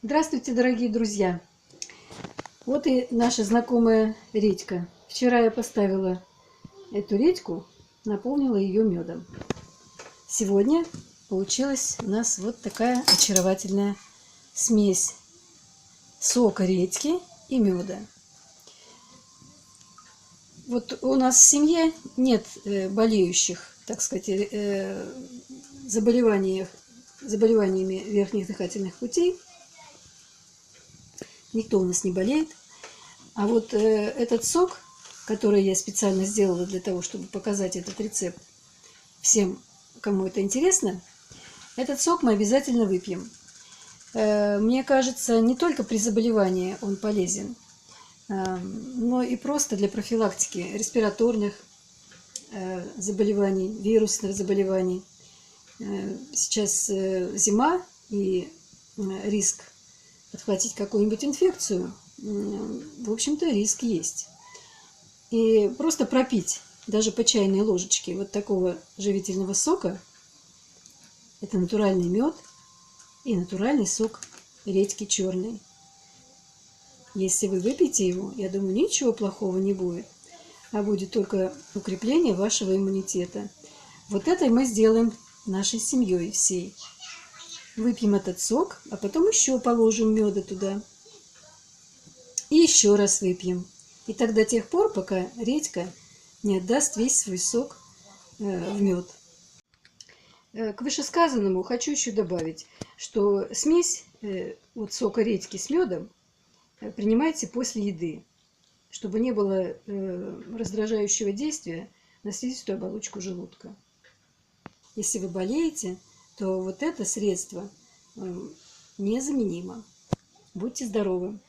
Здравствуйте, дорогие друзья! Вот и наша знакомая редька. Вчера я поставила эту редьку, наполнила ее медом. Сегодня получилась у нас вот такая очаровательная смесь сока редьки и меда. Вот у нас в семье нет болеющих, так сказать, заболеваниями верхних дыхательных путей. Никто у нас не болеет. А вот этот сок, который я специально сделала для того, чтобы показать этот рецепт всем, кому это интересно, этот сок мы обязательно выпьем. Мне кажется, не только при заболевании он полезен, но и просто для профилактики респираторных заболеваний, вирусных заболеваний. Сейчас зима, и риск подхватить какую-нибудь инфекцию, в общем-то, риск есть. И просто пропить даже по чайной ложечке вот такого живительного сока, это натуральный мед и натуральный сок редьки черной. Если вы выпьете его, я думаю, ничего плохого не будет, а будет только укрепление вашего иммунитета. Вот это мы сделаем нашей семьей всей. Выпьем этот сок, а потом еще положим меда туда. И еще раз выпьем. И так до тех пор, пока редька не отдаст весь свой сок в мед. К вышесказанному хочу еще добавить, что смесь вот сока редьки с медом принимайте после еды, чтобы не было раздражающего действия на слизистую оболочку желудка. Если вы болеете, то вот это средство незаменимо. Будьте здоровы!